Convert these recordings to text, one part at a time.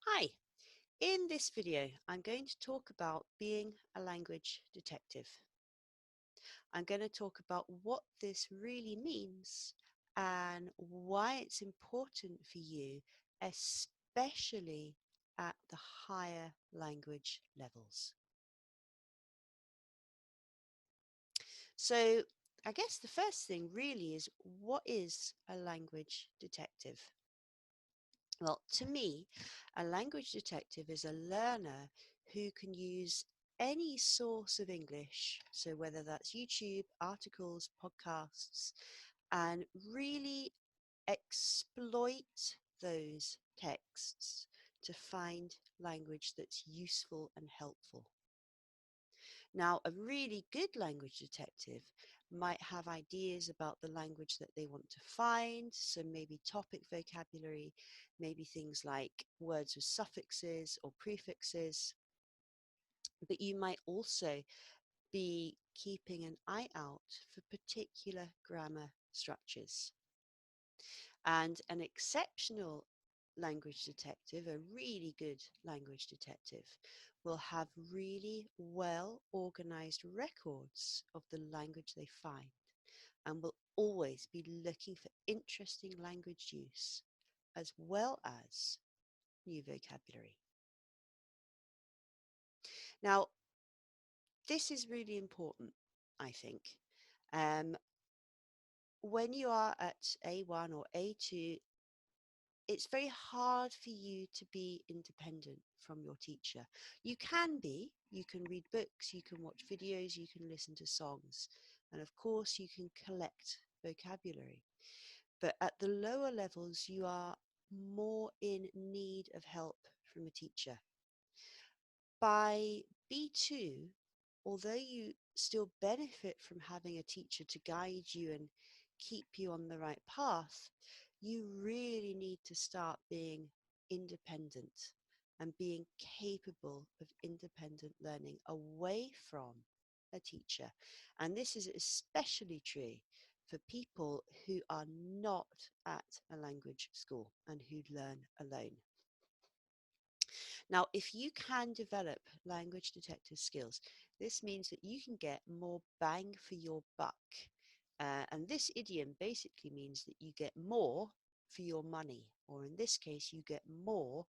Hi, in this video I'm going to talk about being a language detective. I'm going to talk about what this really means and why it's important for you, especially at the higher language levels. So I guess the first thing really is, what is a language detective? Well, to me, a language detective is a learner who can use any source of English, so whether that's YouTube, articles, podcasts, and really exploit those texts to find language that's useful and helpful. Now, a really good language detective might have ideas about the language that they want to find, so maybe topic vocabulary, maybe things like words with suffixes or prefixes, but you might also be keeping an eye out for particular grammar structures. And an exceptional language detective, a really good language detective, will have really well organized records of the language they find and will always be looking for interesting language use as well as new vocabulary. Now, this is really important, I think. Um, when you are at A1 or A2, it's very hard for you to be independent from your teacher. You can be, you can read books, you can watch videos, you can listen to songs, and of course, you can collect vocabulary. But at the lower levels, you are more in need of help from a teacher. By B2, although you still benefit from having a teacher to guide you and keep you on the right path, you really need to start being independent and being capable of independent learning away from a teacher. And this is especially true for people who are not at a language school and who learn alone. Now, if you can develop language detective skills, this means that you can get more bang for your buck. And this idiom basically means that you get more for your money, or in this case, you get more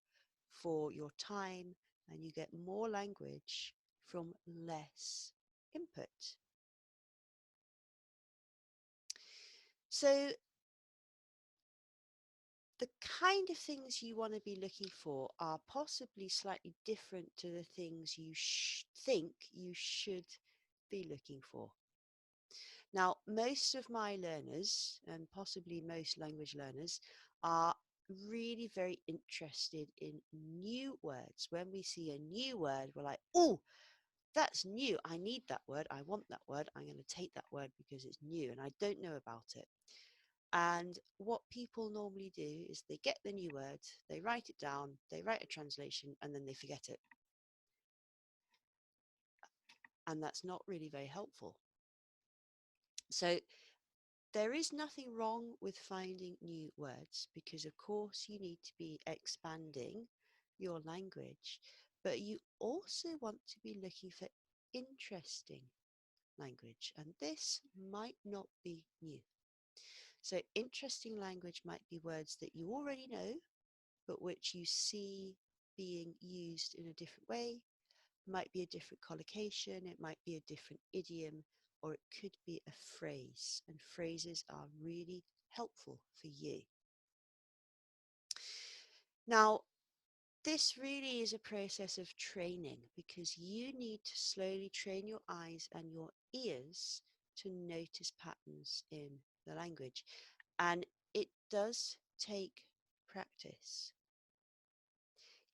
for your time and you get more language from less input. So, the kind of things you want to be looking for are possibly slightly different to the things you think you should be looking for. Now, most of my learners, and possibly most language learners, are really very interested in new words. When we see a new word, we're like, oh, that's new. I need that word. I want that word. I'm going to take that word because it's new and I don't know about it. And what people normally do is they get the new word, they write it down, they write a translation, and then they forget it. And that's not really very helpful. So there is nothing wrong with finding new words because, of course, you need to be expanding your language, but you also want to be looking for interesting language, and this might not be new. So, interesting language might be words that you already know but which you see being used in a different way. It might be a different collocation, it might be a different idiom, or it could be a phrase. And phrases are really helpful for you. Now, this really is a process of training because you need to slowly train your eyes and your ears to notice patterns in the language. And it does take practice.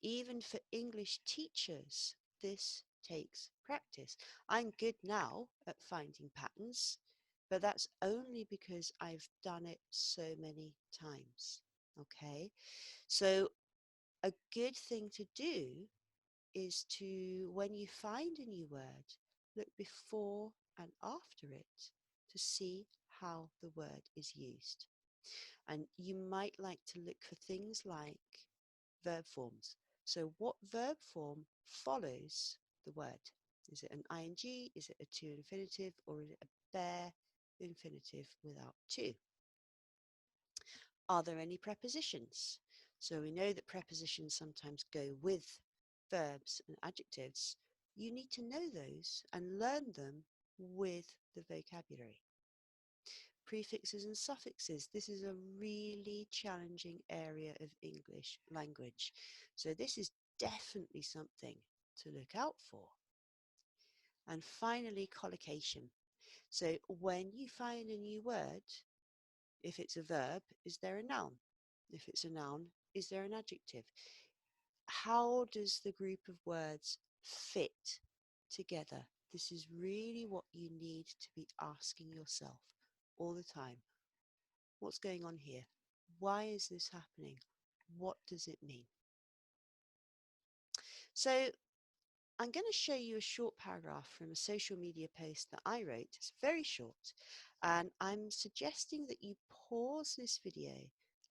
Even for English teachers, this takes practice. I'm good now at finding patterns, but that's only because I've done it so many times. Okay, so a good thing to do is to, when you find a new word, look before and after it to see how the word is used. And you might like to look for things like verb forms. So what verb form follows the word? Is it an ing? Is it a to infinitive? Or is it a bare infinitive without to? Are there any prepositions? So we know that prepositions sometimes go with verbs and adjectives. You need to know those and learn them with the vocabulary. Prefixes and suffixes. This is a really challenging area of English language. So this is definitely something to look out for. And finally, collocation. So when you find a new word, if it's a verb, is there a noun? If it's a noun, is there an adjective? How does the group of words fit together? This is really what you need to be asking yourself all the time. What's going on here? Why is this happening? What does it mean? So I'm going to show you a short paragraph from a social media post that I wrote. It's very short, and I'm suggesting that you pause this video,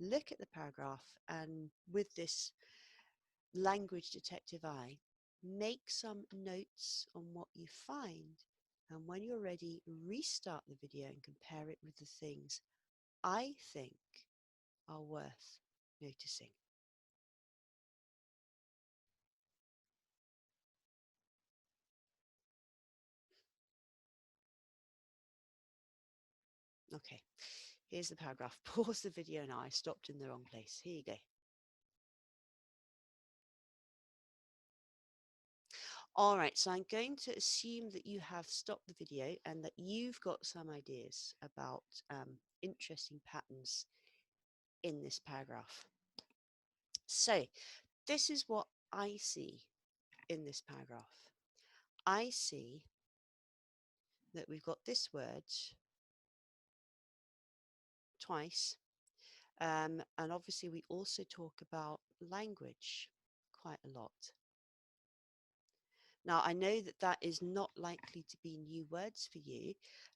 look at the paragraph, and with this language detective eye, make some notes on what you find, and when you're ready, restart the video and compare it with the things I think are worth noticing. Okay, here's the paragraph. Pause the video now. I stopped in the wrong place. Here you go. All right, so I'm going to assume that you have stopped the video and that you've got some ideas about interesting patterns in this paragraph. So this is what I see in this paragraph. I see that we've got this word twice, and obviously we also talk about language quite a lot. Now, I know that that is not likely to be new words for you,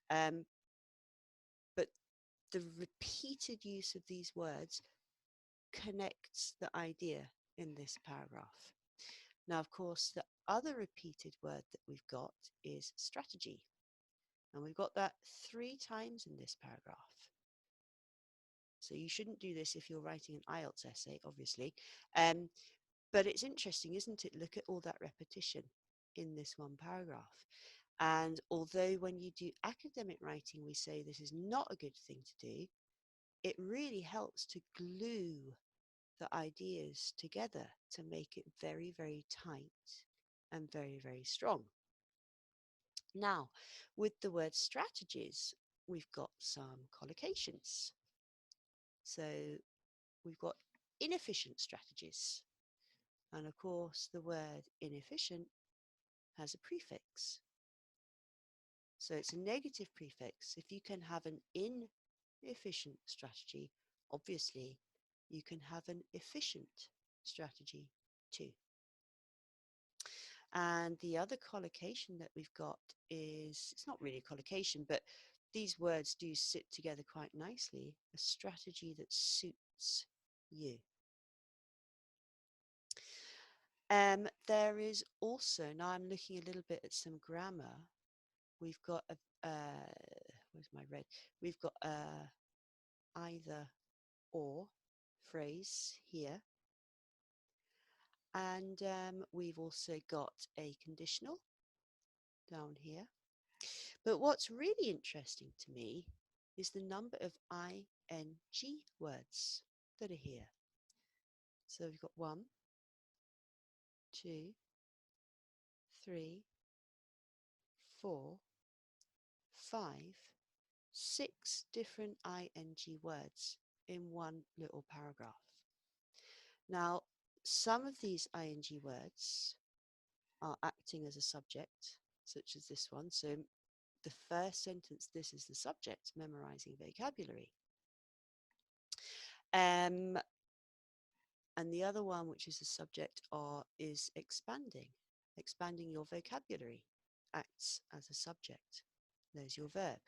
but the repeated use of these words connects the idea in this paragraph. Now, of course, the other repeated word that we've got is strategy. And we've got that 3 times in this paragraph. So you shouldn't do this if you're writing an IELTS essay, obviously. But it's interesting, isn't it? Look at all that repetition in this one paragraph. And although when you do academic writing, we say this is not a good thing to do, it really helps to glue the ideas together to make it very, very tight and very, very strong. Now, with the word strategies, we've got some collocations. So we've got inefficient strategies. And of course, the word inefficient has a prefix. So it's a negative prefix. If you can have an inefficient strategy, obviously you can have an efficient strategy too. And the other collocation that we've got is, it's not really a collocation, but these words do sit together quite nicely, a strategy that suits you. There is also, now I'm looking a little bit at some grammar, we've got a, where's my red? We've got a either or phrase here. And we've also got a conditional down here. But what's really interesting to me is the number of ing words that are here. So we've got 1, 2, 3, 4, 5, 6 different ing words in one little paragraph. Now, some of these ing words are acting as a subject, such as this one. So the first sentence, this is the subject, memorizing vocabulary. And the other one, which is the subject, is expanding. Expanding your vocabulary acts as a subject. There's your verb.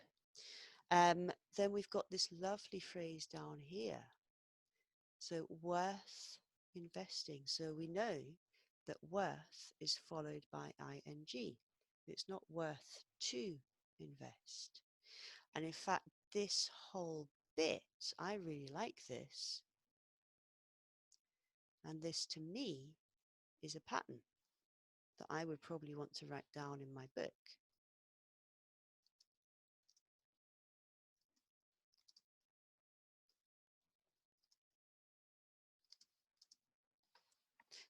Then we've got this lovely phrase down here. So worth investing. So we know that worth is followed by ing. It's not worth to invest. And in fact, this whole bit, I really like this. And this to me is a pattern that I would probably want to write down in my book.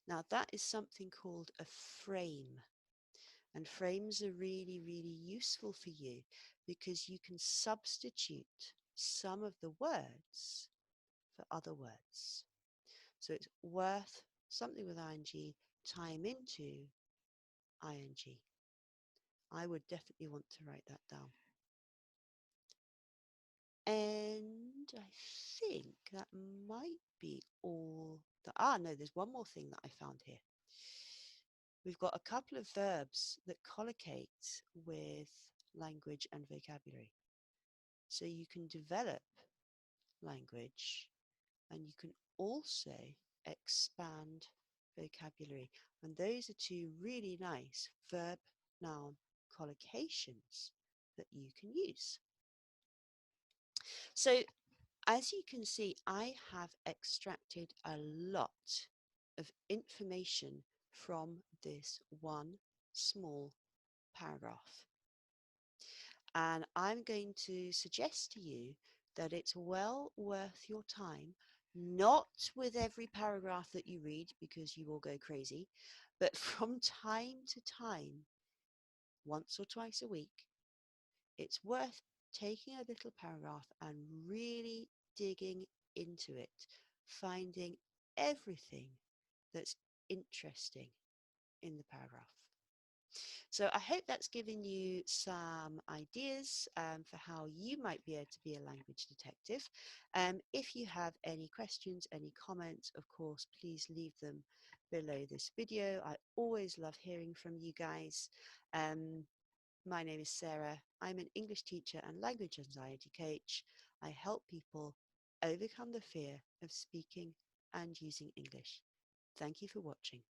Now that is something called a frame. And frames are really, really useful for you because you can substitute some of the words for other words. So it's worth something with ing, time into ing. I would definitely want to write that down. And I think that might be all no, there's one more thing that I found here. We've got a couple of verbs that collocate with language and vocabulary. So you can develop language and you can also expand vocabulary. And those are two really nice verb-noun collocations that you can use. So as you can see, I have extracted a lot of information from this one small paragraph. And I'm going to suggest to you that it's well worth your time, not with every paragraph that you read because you will go crazy, but from time to time, once or twice a week, it's worth taking a little paragraph and really digging into it, finding everything that's interesting in the paragraph. So I hope that's given you some ideas for how you might be able to be a language detective. If you have any questions, any comments, of course, please leave them below this video. I always love hearing from you guys. My name is Sarah. I'm an English teacher and language anxiety coach. I help people overcome the fear of speaking and using English. Thank you for watching.